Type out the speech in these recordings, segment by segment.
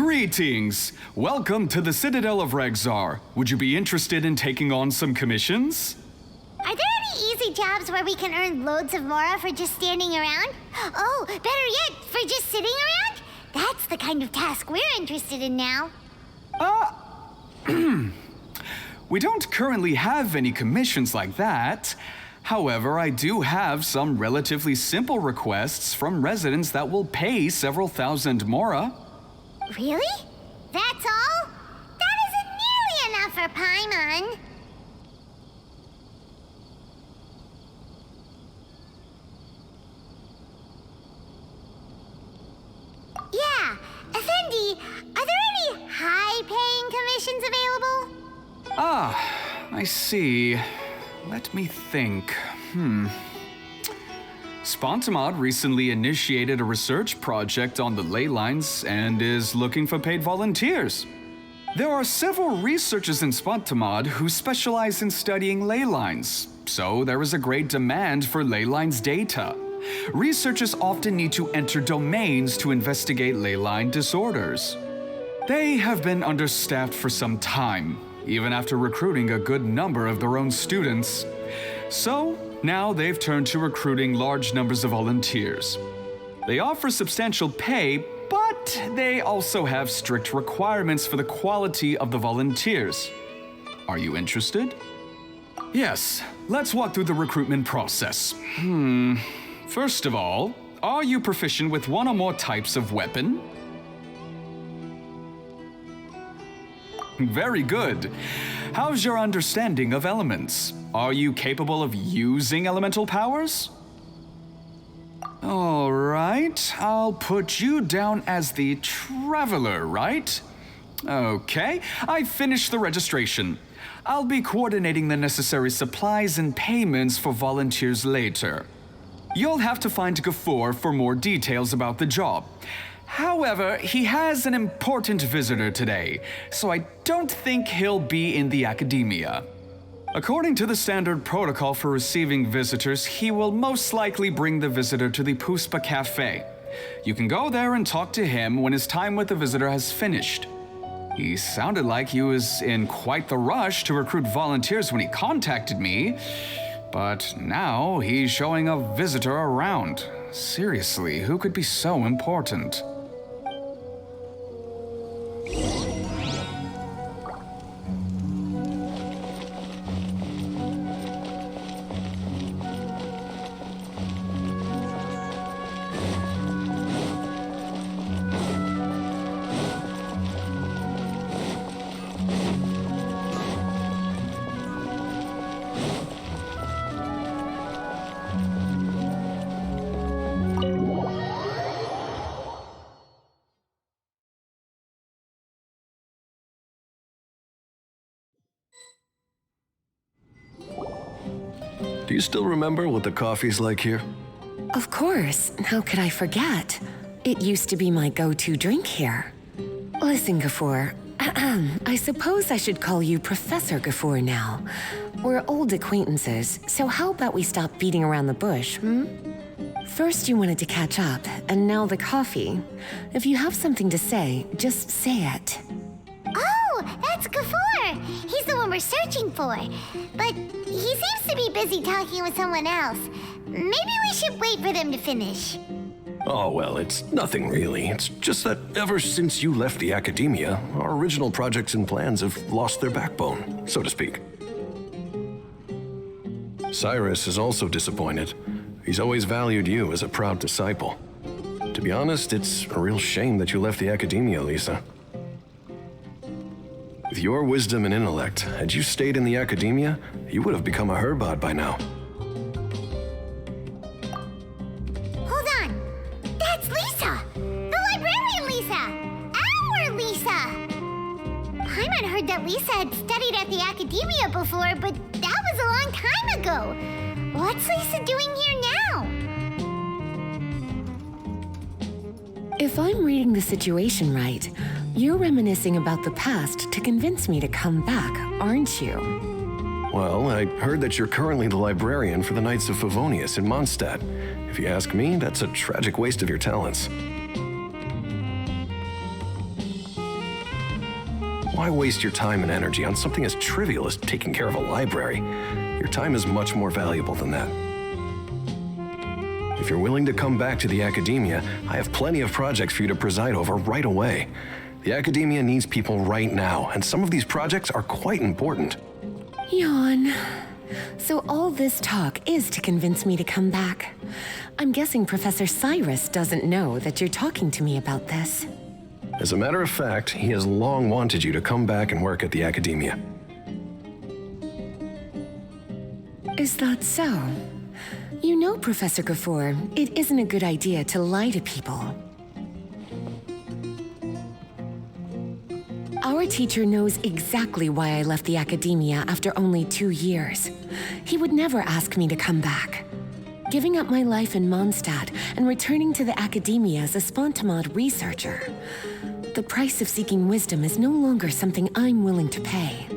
Greetings! Welcome to the Citadel of Regzar. Would you be interested in taking on some commissions? Are there any easy jobs where we can earn loads of mora for just standing around? Oh, better yet, for just sitting around? That's the kind of task we're interested in now. We don't currently have any commissions like that. However, I do have some relatively simple requests from residents that will pay several thousand mora. Really? That's all? That isn't nearly enough for Paimon. Yeah, Effendi, are there any high-paying commissions available? I see. Let me think. Spontamod recently initiated a research project on the ley lines and is looking for paid volunteers. There are several researchers in Spontamod who specialize in studying ley lines, so there is a great demand for ley lines data. Researchers often need to enter domains to investigate ley line disorders. They have been understaffed for some time, even after recruiting a good number of their own students. So, now they've turned to recruiting large numbers of volunteers. They offer substantial pay, but they also have strict requirements for the quality of the volunteers. Are you interested? Yes, let's walk through the recruitment process. First of all, are you proficient with one or more types of weapon? Very good. How's your understanding of elements? Are you capable of using elemental powers? All right, I'll put you down as the traveler, right? Okay, I've finished the registration. I'll be coordinating the necessary supplies and payments for volunteers later. You'll have to find Gafoor for more details about the job. However, he has an important visitor today, so I don't think he'll be in the academia. According to the standard protocol for receiving visitors, he will most likely bring the visitor to the Puspa Cafe. You can go there and talk to him when his time with the visitor has finished. He sounded like he was in quite the rush to recruit volunteers when he contacted me, but now he's showing a visitor around. Seriously, who could be so important? Do you still remember what the coffee's like here? Of course. How could I forget? It used to be my go-to drink here. Listen, Gafoor. I suppose I should call you Professor Gafoor now. We're old acquaintances, so how about we stop beating around the bush, First you wanted to catch up, and now the coffee. If you have something to say, just say it. Oh, that's Gafoor. He's the one we're searching for. But he seems to be busy talking with someone else. Maybe we should wait for them to finish. Oh, well, it's nothing really. It's just that ever since you left the academia, our original projects and plans have lost their backbone, so to speak. Cyrus is also disappointed. He's always valued you as a proud disciple. To be honest, it's a real shame that you left the academia, Lisa. With your wisdom and intellect, had you stayed in the academia, you would have become a Herbad by now. Hold on. That's Lisa! The librarian Lisa! Our Lisa! Paimon heard that Lisa had studied at the academia before, but that was a long time ago. What's Lisa doing here now? If I'm reading the situation right, you're reminiscing about the past to convince me to come back, aren't you? Well, I heard that you're currently the librarian for the Knights of Favonius in Mondstadt. If you ask me, that's a tragic waste of your talents. Why waste your time and energy on something as trivial as taking care of a library? Your time is much more valuable than that. If you're willing to come back to the academia, I have plenty of projects for you to preside over right away. The academia needs people right now, and some of these projects are quite important. Yawn. So all this talk is to convince me to come back. I'm guessing Professor Cyrus doesn't know that you're talking to me about this. As a matter of fact, he has long wanted you to come back and work at the academia. Is that so? You know, Professor Gafoor, it isn't a good idea to lie to people. Our teacher knows exactly why I left the academia after only 2 years. He would never ask me to come back. Giving up my life in Mondstadt and returning to the academia as a Spontamod researcher. The price of seeking wisdom is no longer something I'm willing to pay.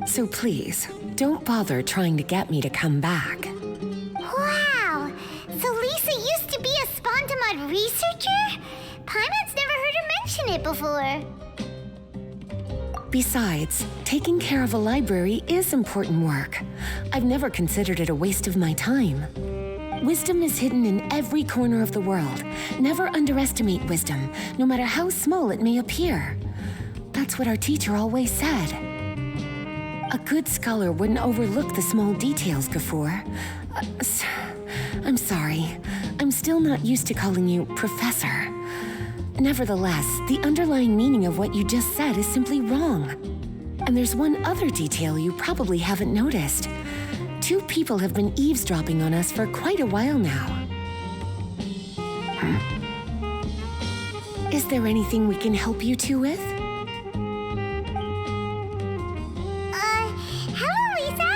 So please, don't bother trying to get me to come back. Wow! So Lisa used to be a Spontamod researcher? Paimon's never heard her mention it before. Besides, taking care of a library is important work. I've never considered it a waste of my time. Wisdom is hidden in every corner of the world. Never underestimate wisdom, no matter how small it may appear. That's what our teacher always said. A good scholar wouldn't overlook the small details, Gafoor. I'm sorry. I'm still not used to calling you Professor. Nevertheless, the underlying meaning of what you just said is simply wrong. And there's one other detail you probably haven't noticed. 2 people have been eavesdropping on us for quite a while now. Is there anything we can help you two with? Hello, Lisa?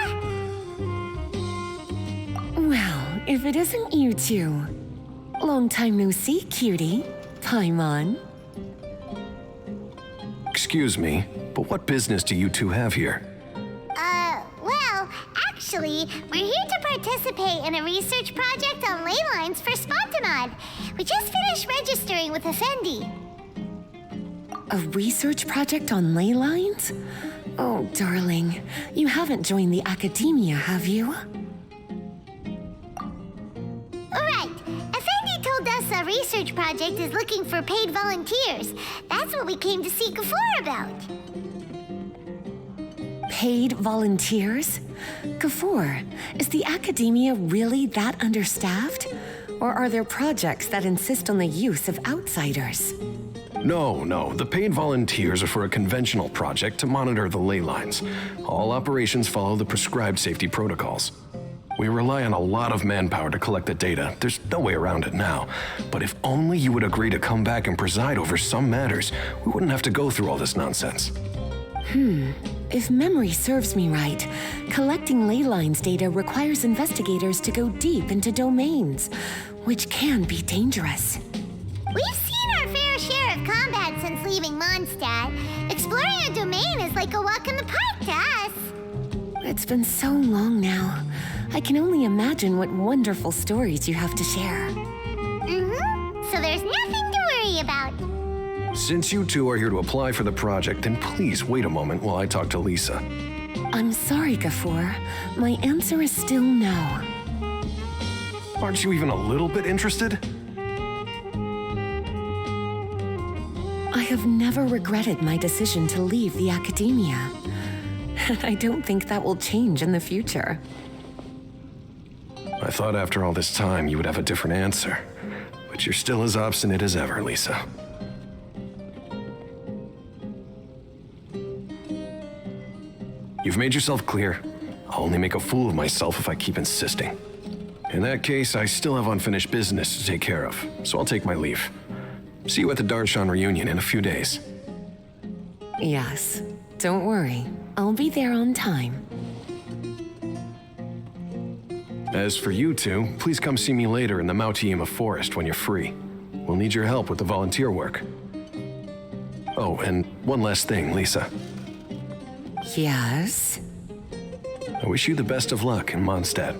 Well, if it isn't you two. Long time no see, cutie. Paimon. Excuse me, but what business do you two have here? Well, actually, we're here to participate in a research project on ley lines for Spontamod. We just finished registering with Effendi. A research project on ley lines? Oh, darling, you haven't joined the academia, have you? Alright, Effendi told us a research project is looking for paid volunteers. That's what we came to see Gafoor about. Paid volunteers? Gafoor, is the academia really that understaffed? Or are there projects that insist on the use of outsiders? No, the paid volunteers are for a conventional project to monitor the ley lines. All operations follow the prescribed safety protocols. We rely on a lot of manpower to collect the data. There's no way around it now. But if only you would agree to come back and preside over some matters, we wouldn't have to go through all this nonsense. If memory serves me right, collecting ley lines data requires investigators to go deep into domains, which can be dangerous. We've seen our fair share of combat since leaving Mondstadt. Exploring a domain is like a walk in the park to us. It's been so long now. I can only imagine what wonderful stories you have to share. So there's nothing to worry about. Since you two are here to apply for the project, then please wait a moment while I talk to Lisa. I'm sorry, Gafoor. My answer is still no. Aren't you even a little bit interested? I have never regretted my decision to leave the academia. And I don't think that will change in the future. I thought after all this time you would have a different answer. But you're still as obstinate as ever, Lisa. You've made yourself clear. I'll only make a fool of myself if I keep insisting. In that case, I still have unfinished business to take care of, so I'll take my leave. See you at the Darshan reunion in a few days. Yes, don't worry. I'll be there on time. As for you two, please come see me later in the Mautiima forest when you're free. We'll need your help with the volunteer work. Oh, and one last thing, Lisa. Yes? I wish you the best of luck in Mondstadt.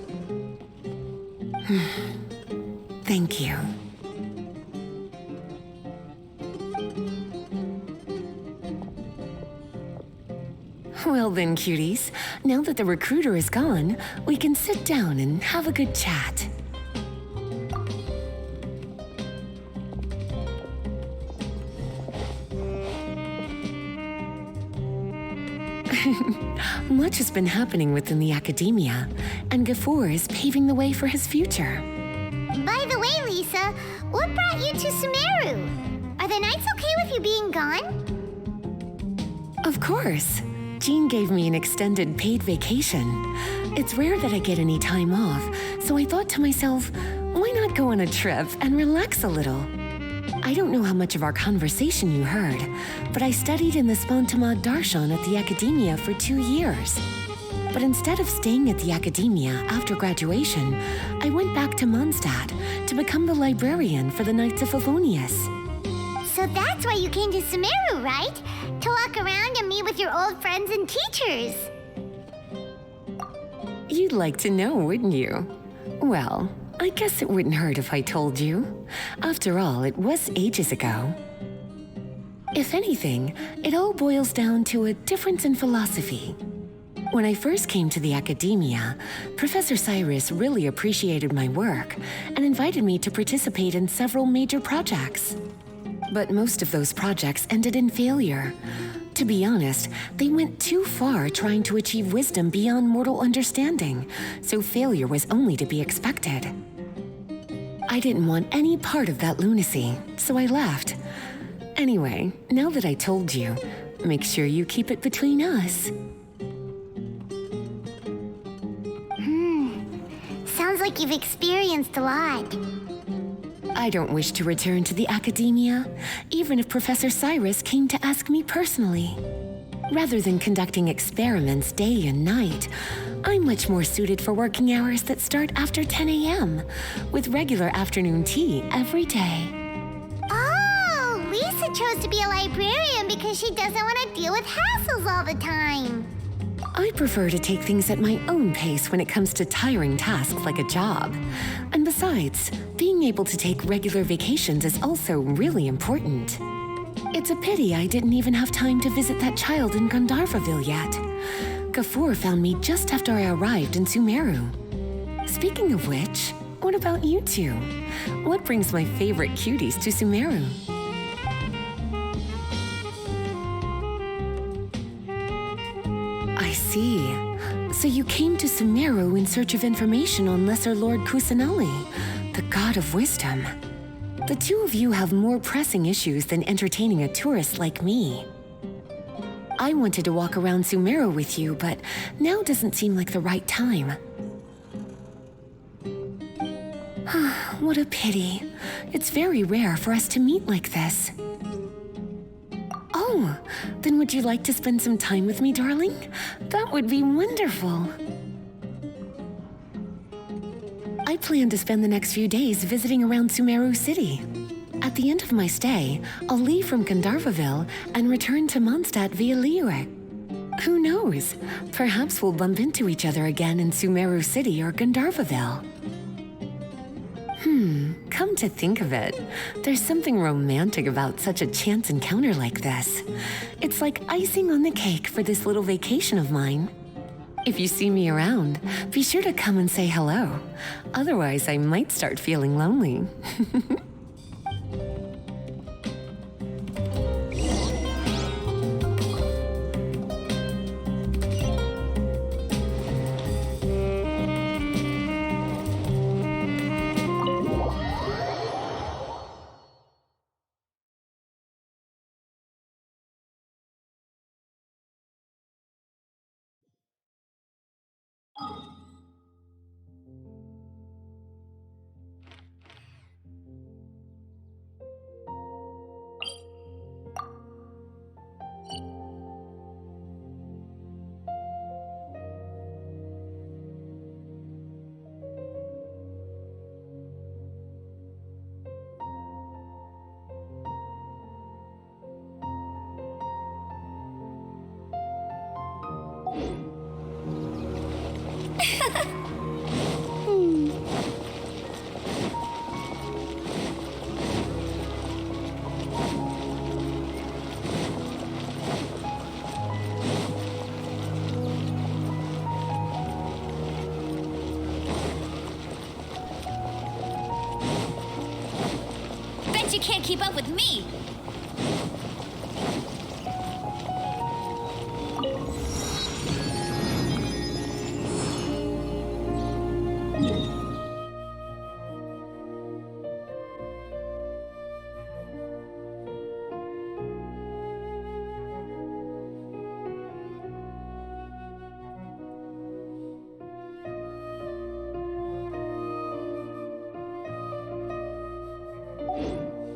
Thank you. Well then, cuties, now that the recruiter is gone, we can sit down and have a good chat. Much has been happening within the academia, and Gafur is paving the way for his future. By the way, Lisa, what brought you to Sumeru? Are the Knights okay with you being gone? Of course. Jean gave me an extended paid vacation. It's rare that I get any time off, so I thought to myself, why not go on a trip and relax a little? I don't know how much of our conversation you heard, but I studied in the Spontamad Darshan at the Academia for 2 years. But instead of staying at the Academia after graduation, I went back to Mondstadt to become the librarian for the Knights of Favonius. So that's why you came to Sumeru, right? To walk around and meet with your old friends and teachers. You'd like to know, wouldn't you? Well, I guess it wouldn't hurt if I told you. After all, it was ages ago. If anything, it all boils down to a difference in philosophy. When I first came to the Academia, Professor Cyrus really appreciated my work and invited me to participate in several major projects. But most of those projects ended in failure. To be honest, they went too far trying to achieve wisdom beyond mortal understanding, so failure was only to be expected. I didn't want any part of that lunacy, so I left. Anyway, now that I told you, make sure you keep it between us. Sounds like you've experienced a lot. I don't wish to return to the Academia, even if Professor Cyrus came to ask me personally. Rather than conducting experiments day and night, I'm much more suited for working hours that start after 10 a.m., with regular afternoon tea every day. Oh, Lisa chose to be a librarian because she doesn't want to deal with hassles all the time. I prefer to take things at my own pace when it comes to tiring tasks like a job. And besides, being able to take regular vacations is also really important. It's a pity I didn't even have time to visit that child in Gandharvaville yet. Gafur found me just after I arrived in Sumeru. Speaking of which, what about you two? What brings my favorite cuties to Sumeru? I see. So you came to Sumeru in search of information on Lesser Lord Kusanali, the god of wisdom. The two of you have more pressing issues than entertaining a tourist like me. I wanted to walk around Sumeru with you, but now doesn't seem like the right time. What a pity. It's very rare for us to meet like this. Oh, then would you like to spend some time with me, darling? That would be wonderful. I plan to spend the next few days visiting around Sumeru City. At the end of my stay, I'll leave from Gandharvaville and return to Mondstadt via Liyue. Who knows? Perhaps we'll bump into each other again in Sumeru City or Gandharvaville. Come to think of it, there's something romantic about such a chance encounter like this. It's like icing on the cake for this little vacation of mine. If you see me around, be sure to come and say hello. Otherwise, I might start feeling lonely. She can't keep up with me.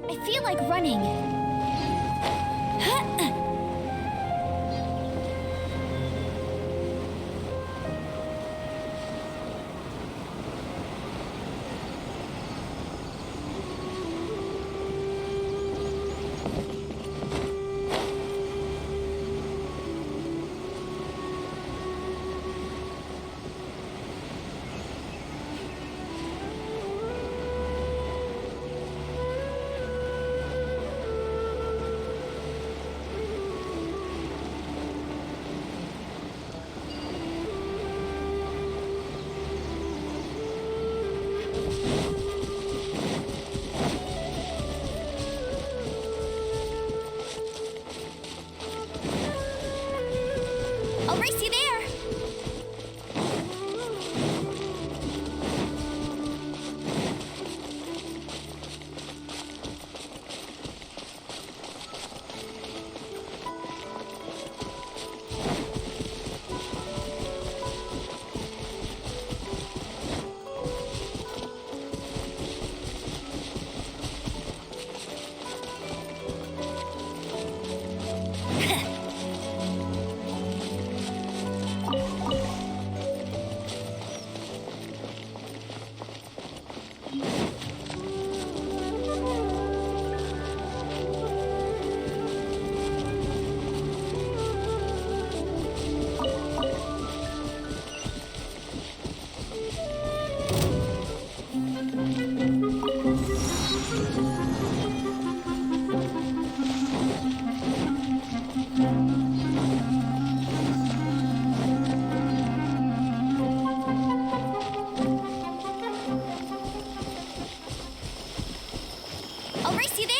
I feel like running. I'll race you there. I'll race you there.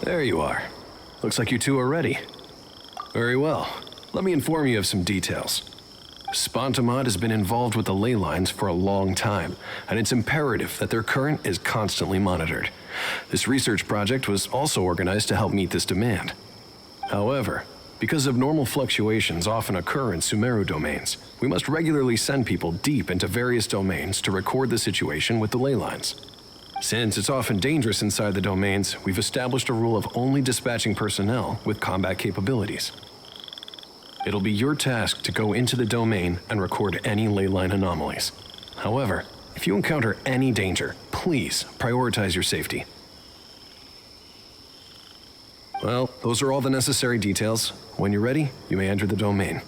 There you are. Looks like you two are ready. Very well. Let me inform you of some details. Spontamod has been involved with the ley lines for a long time, and it's imperative that their current is constantly monitored. This research project was also organized to help meet this demand. However, because abnormal fluctuations often occur in Sumeru domains, we must regularly send people deep into various domains to record the situation with the ley lines. Since it's often dangerous inside the domains, we've established a rule of only dispatching personnel with combat capabilities. It'll be your task to go into the domain and record any leyline anomalies. However, if you encounter any danger, please prioritize your safety. Well, those are all the necessary details. When you're ready, you may enter the domain.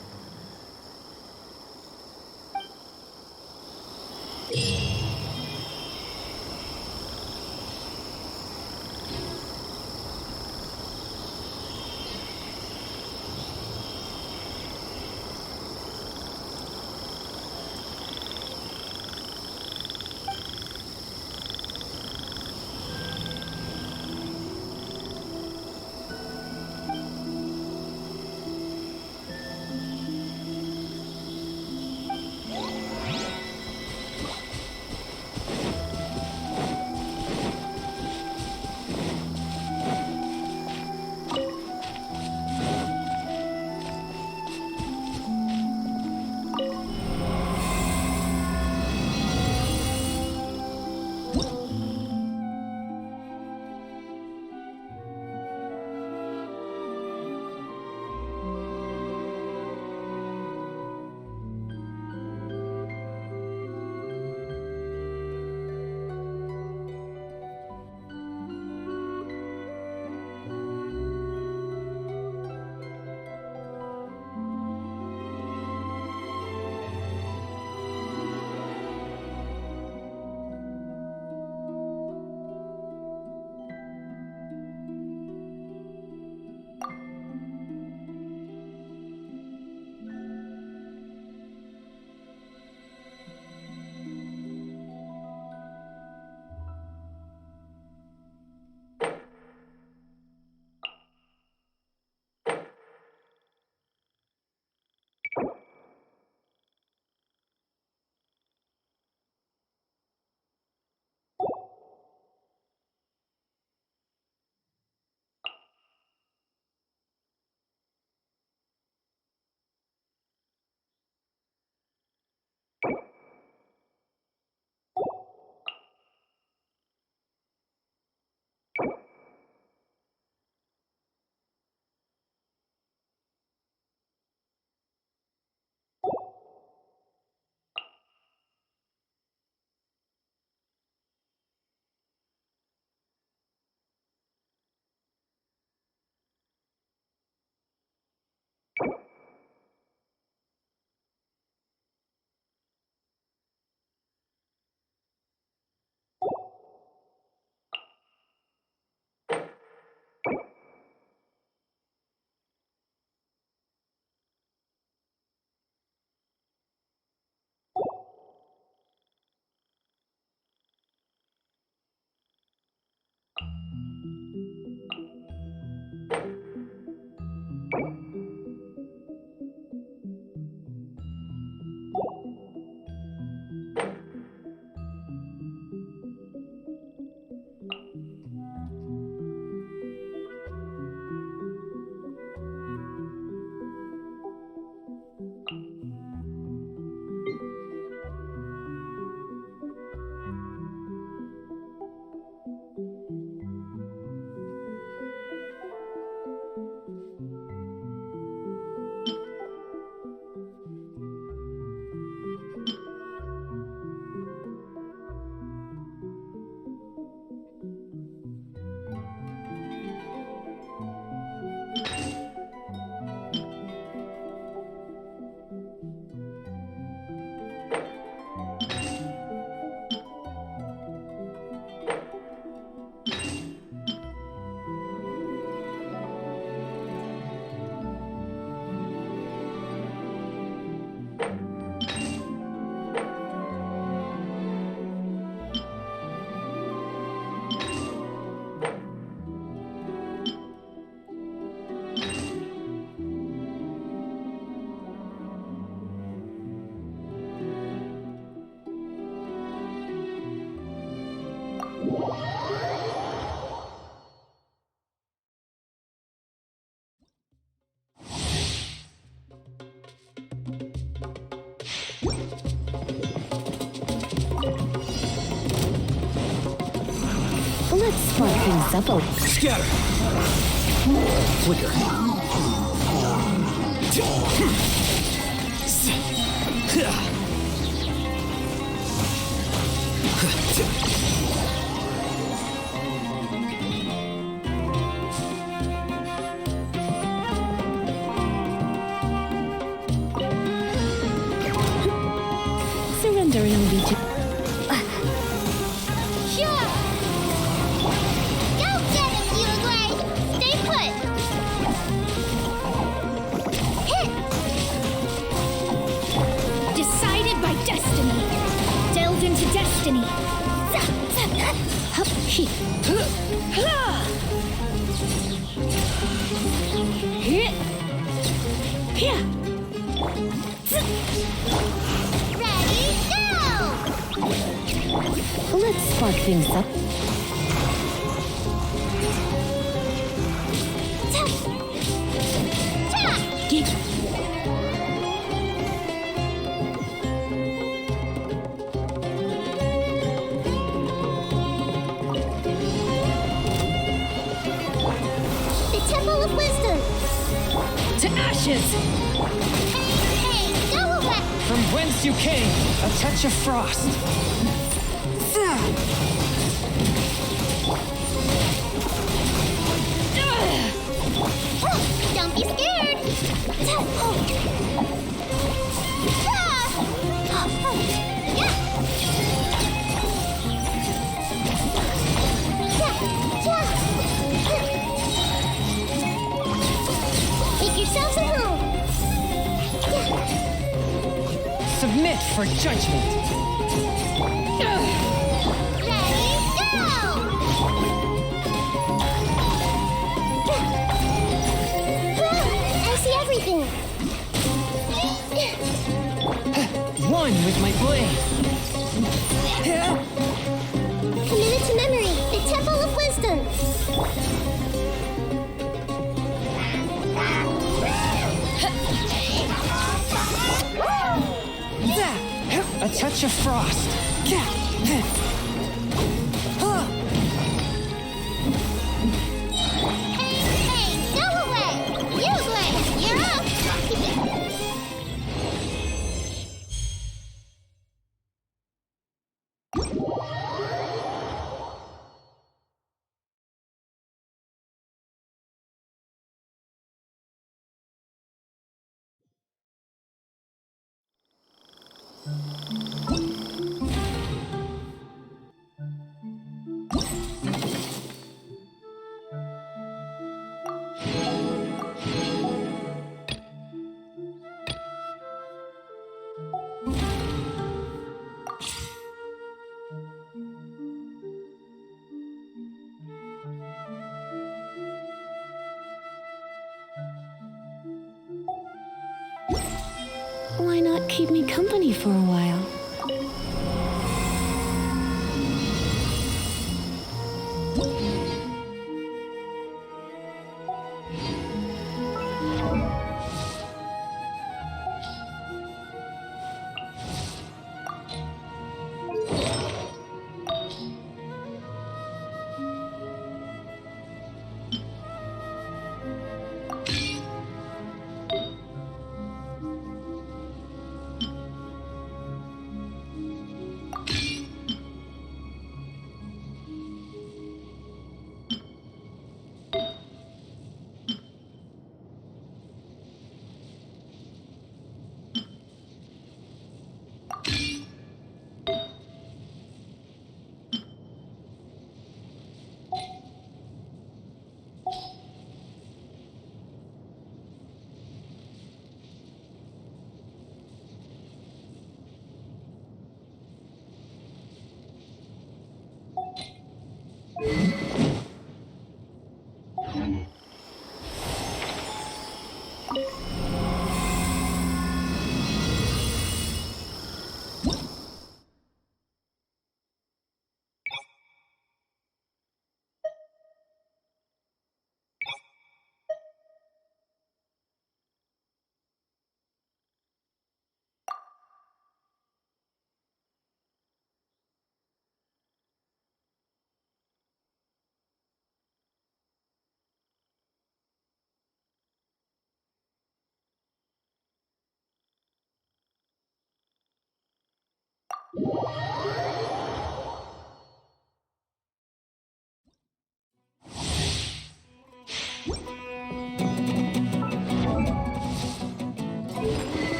Let's spark things up a little. Scatter! Flicker. Surrender and allegiance. Sure! Go get him, Uruguay! Stay put! Hit! Decided by destiny. Delved into destiny. Hup, he. Hit. Yeah. Ready, go! Let's spark things up. Geek. The Temple of Wisdom! To ashes! Hey, go away! From whence you came, a touch of frost. Don't be scared! Make yourselves at home! Submit for judgment. Ready, go! I see everything. One with my blade. Committed to memory, the Temple of Wisdom. A touch of frost. Hey, go away! Uruguay, you're up! Why not keep me company for a while?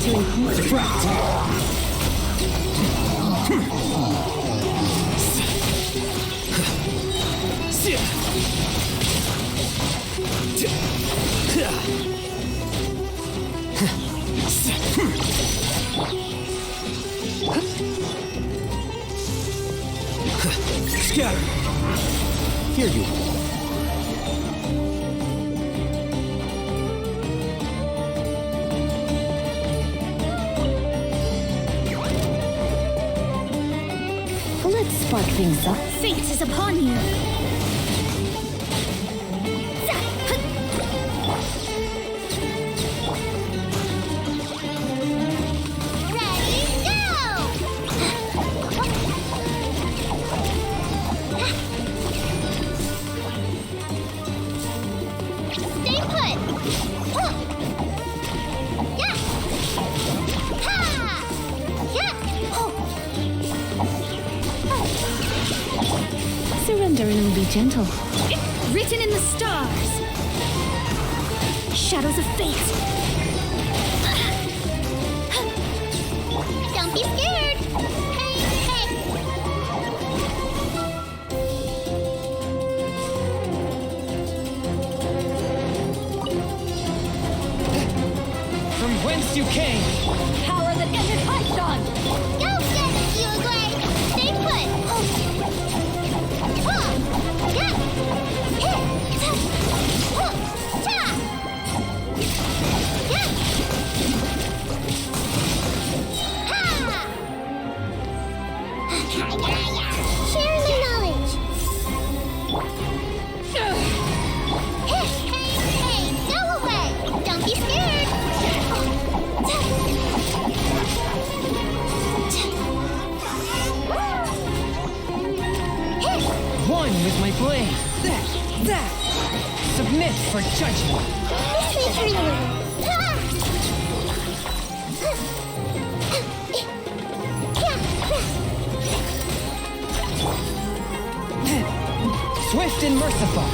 to include threat. Scatter! Here you are. Let's spark things up. Fate is upon you. Ready, go! Stay put! Yeah! Ha! Yeah! Surrender and will be gentle. Written in the stars. Shadows of fate. Don't be scared! Hey, hey! From whence you came. Power that ended Python. Go get it, you Gray! Stay put! Yeah! Hit! Ta! Yeah! Ha! Share the knowledge! Hey, go away! Don't be scared! One with my blade. That. Submit for judgment. This is real! Swift and merciful.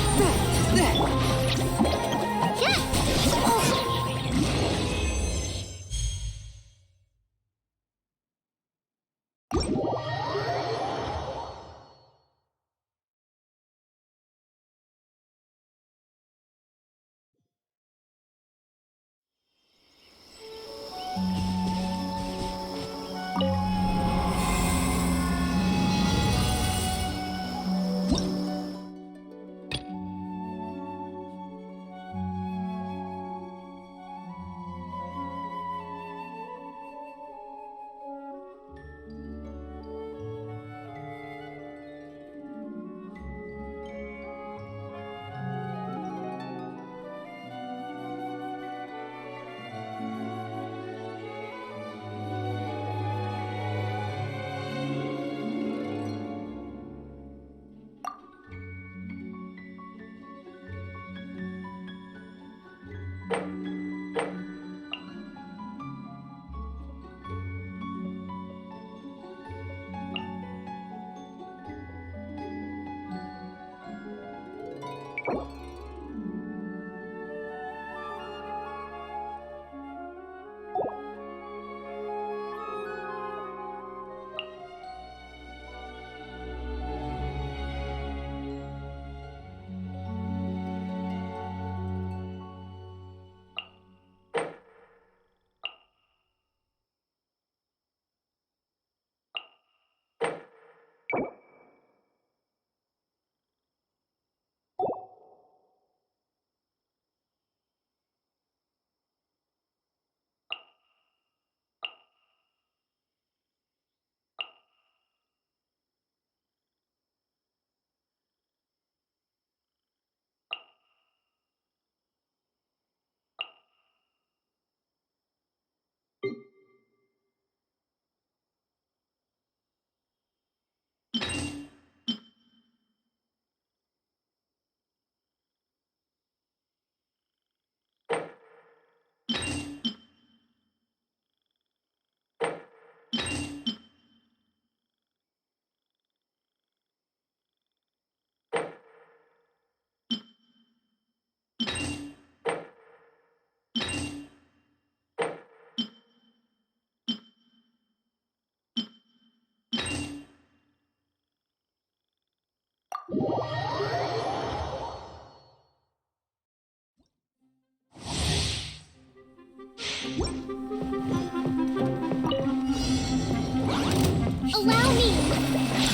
Allow me!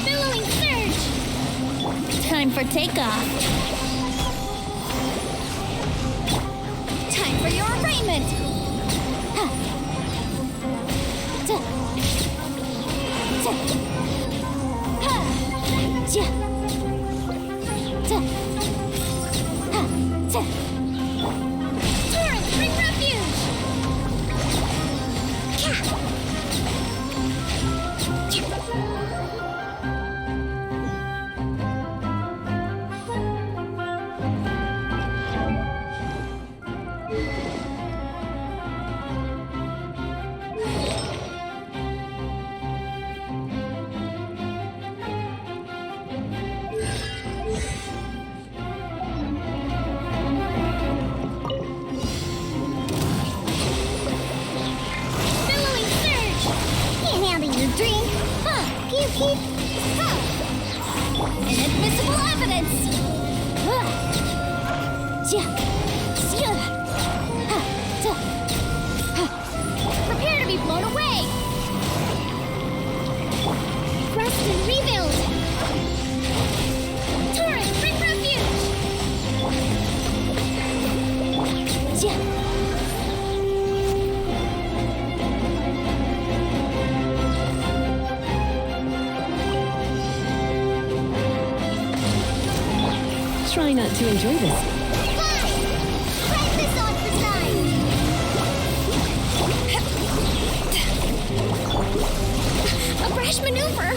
Billowing surge! Time for takeoff! Time for your arraignment! Ha. Ta. Ta. Ha. Ja. Ta. Ha. Ta. Torrent, bring refuge! Billowing surge! Can't handle your drink. Huh! Pew pew. Huh! Inadmissible evidence! Huh! Ja! Sia! Ha! Ta! Ha! Prepare to be blown away! Rest and rebuild! Torrent, bring refuge! Ja! Try not to enjoy this. Fine. Try this on for size. A brash maneuver!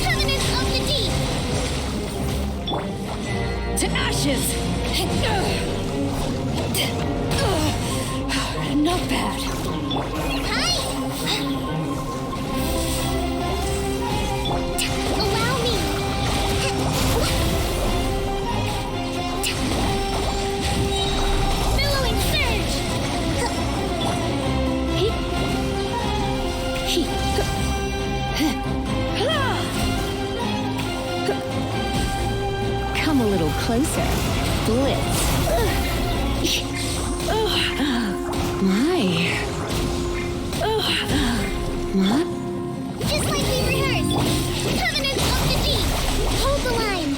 Covenant of the Deep! To ashes! Not bad. Hi. Allow me. Billowing surge! Come a little closer. Blitz. My. What? Just like we rehearsed. Covenant of the Deep! Hold the line.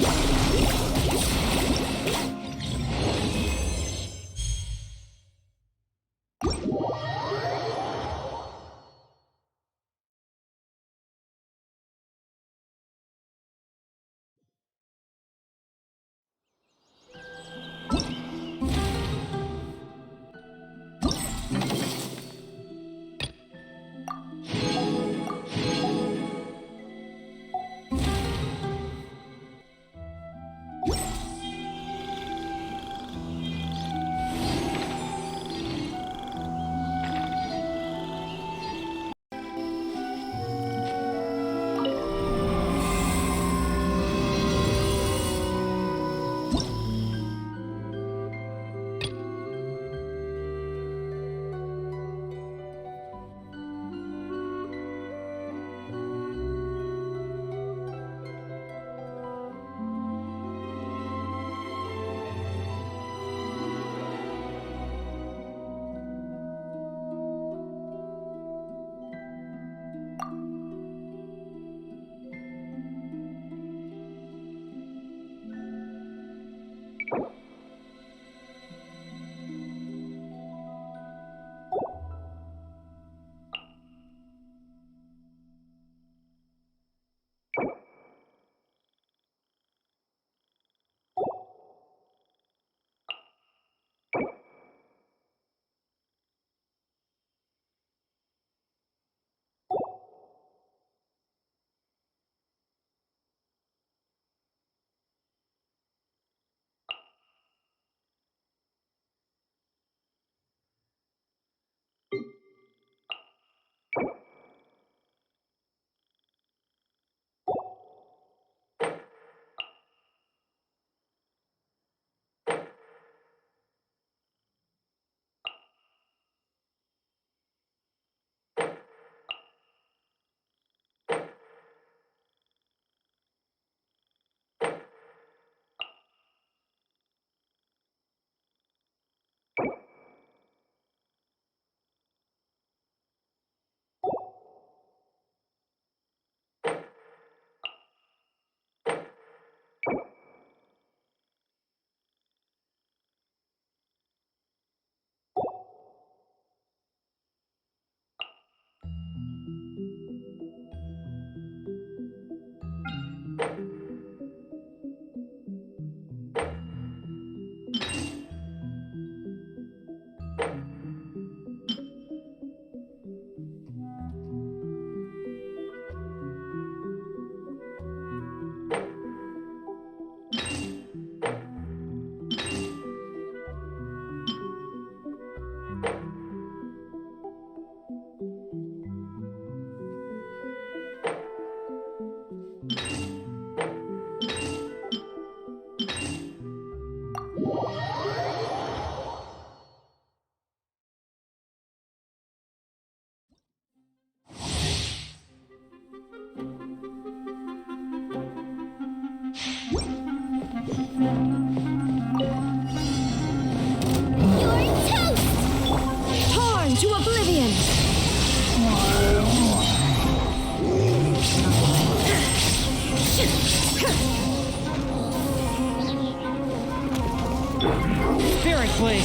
Spirit Blade!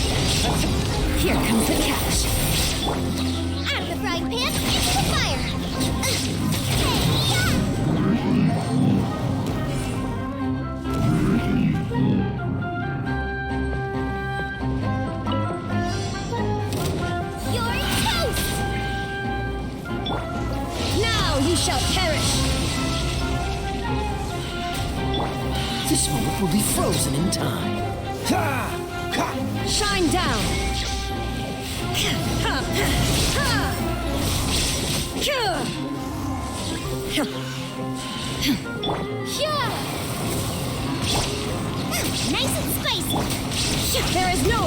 Here comes the catch. Out of the frying pan, into the fire! Hey-ya! You're toast! Now you shall perish! This moment will be frozen in time. Ha! Ha! Shine down! Nice and spicy! There is no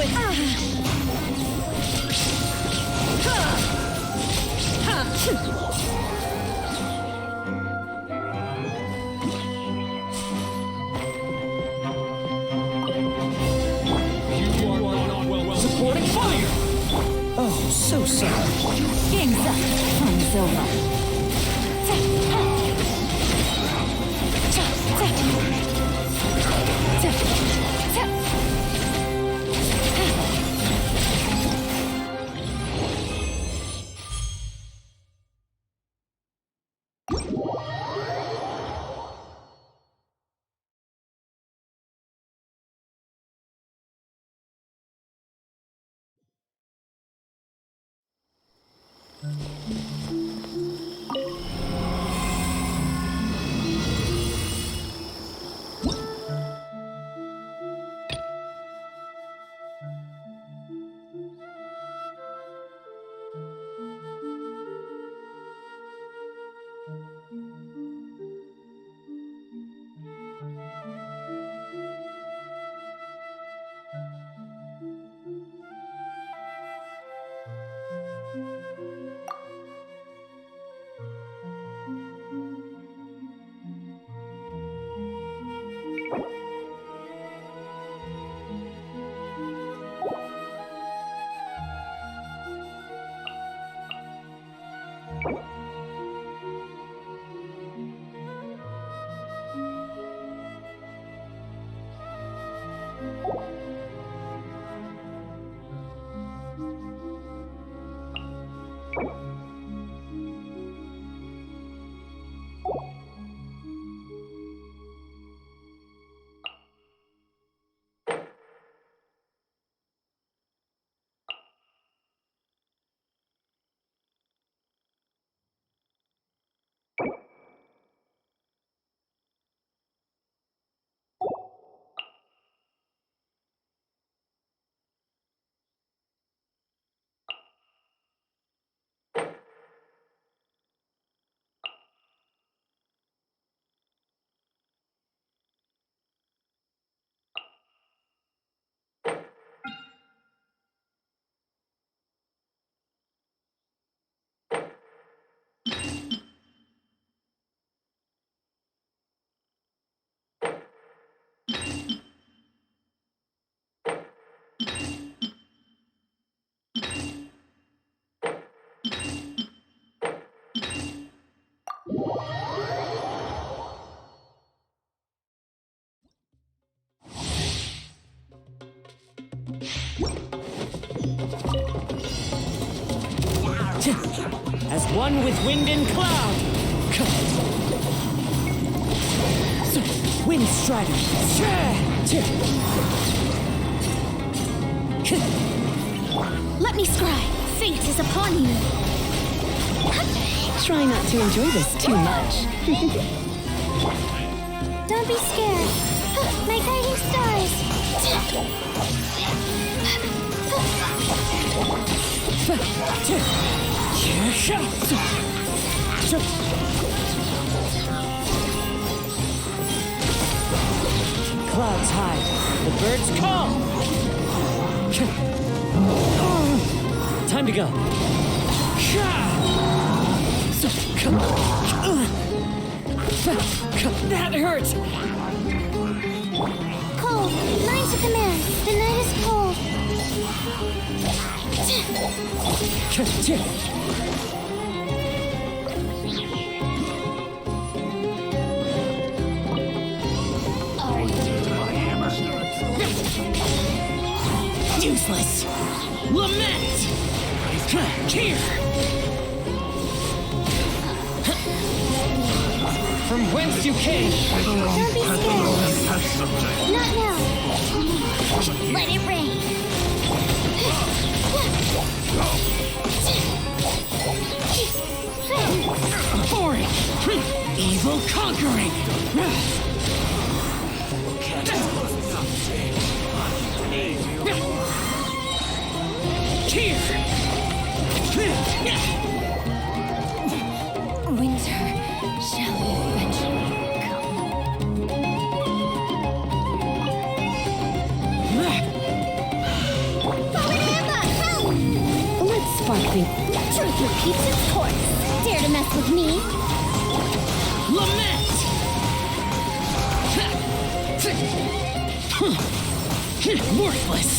Supporting fire! Oh, so sorry. Game's up. Fun's over. As one with wind and cloud! Wind Strider! Let me scry! Fate is upon you! Try not to enjoy this too much. Don't be scared. My guiding Clouds high, the birds call! Time to go! That hurts! Cold. Lines of command. The night is cold. Useless! Lament! Here! From whence you came! Don't be scared. Not now. Let it rain. Boring! Evil conquering! Here! Winter shall eventually come. Banana, help! Let's spark the Truth repeats its course. Dare to mess with me? Lament! Worthless!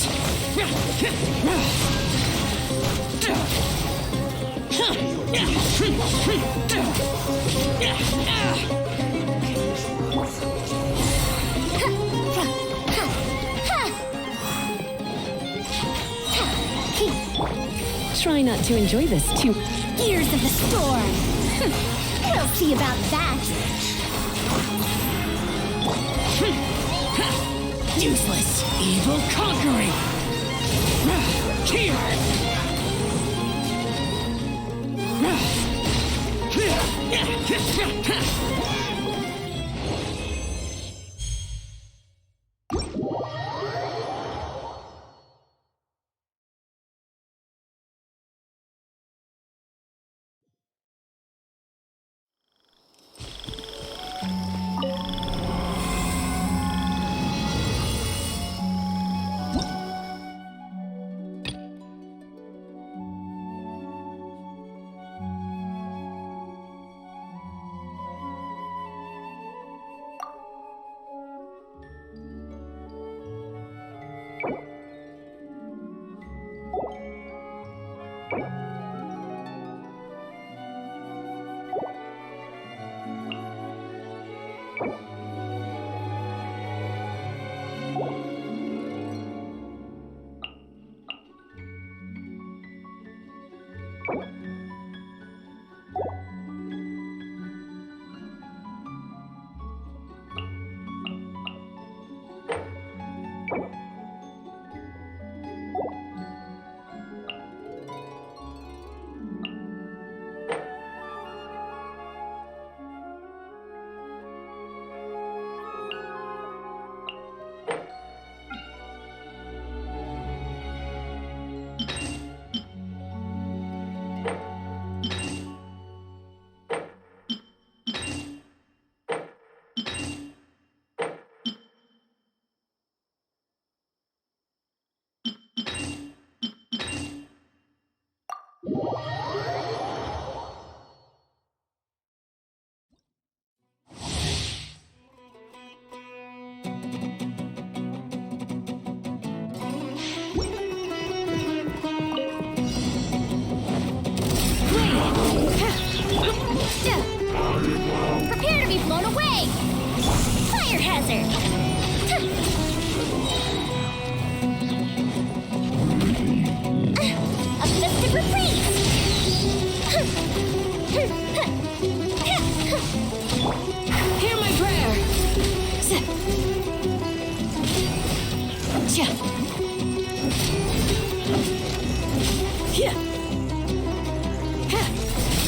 Try not to enjoy this too. Gears of the storm. We'll see about that. Useless! Evil conquering! Here! Prepare to be blown away! Fire hazard! A festive reprise! Hear my prayer!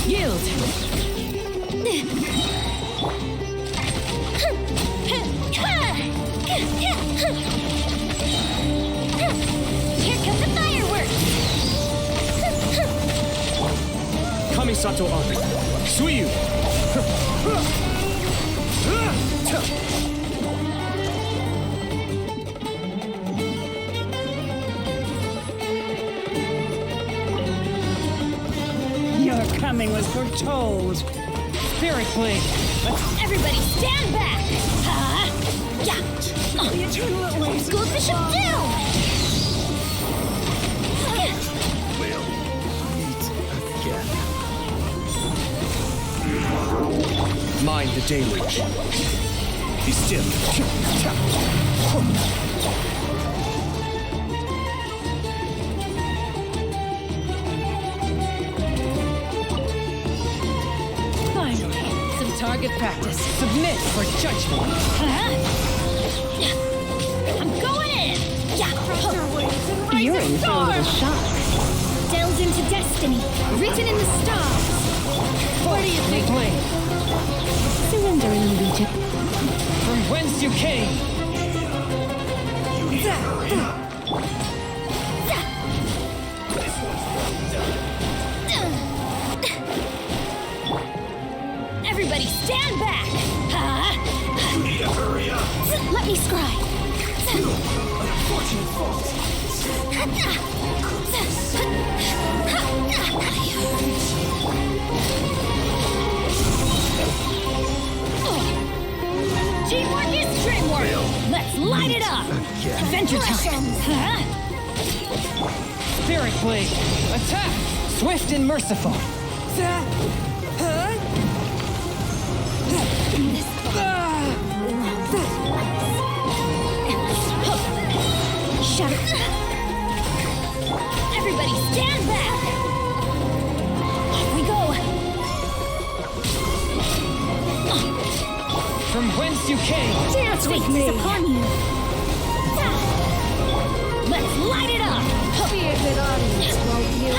Yield! Here come the fireworks! Kamisato Arc. Suyu! Your coming was foretold. Spirit Blade! Everybody stand back! Yeah! The eternal ways. School Bishop down! Mind the deluge. Be still. Target practice. Submit for judgment. I'm going in! Yeah! You're in for a little shock. Delves into destiny, written in the stars. What do you think? Blade. Surrender in the Legion. From whence you came. Everybody stand back! You need to hurry up! Let me scry! Unfortunate fault. Teamwork is dreamwork! Let's light it up! Adventure time! Spirit Blade. Attack! Swift and merciful. Shatter! Everybody stand back! Off we go! From whence you came. Dance with me! Upon you! Let's light it up! Be a good audience, won't you?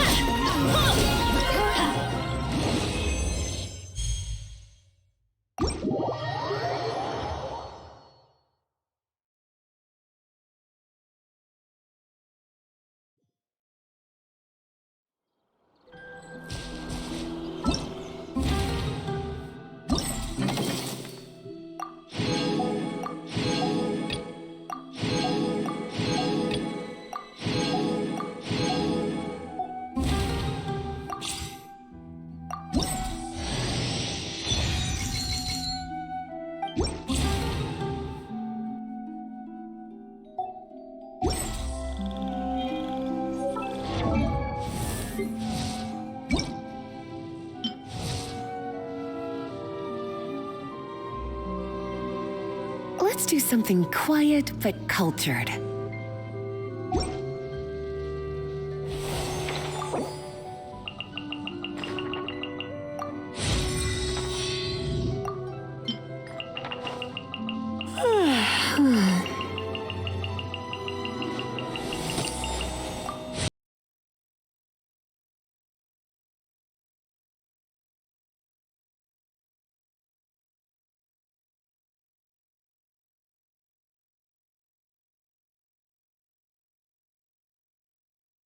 Let's do something quiet but cultured.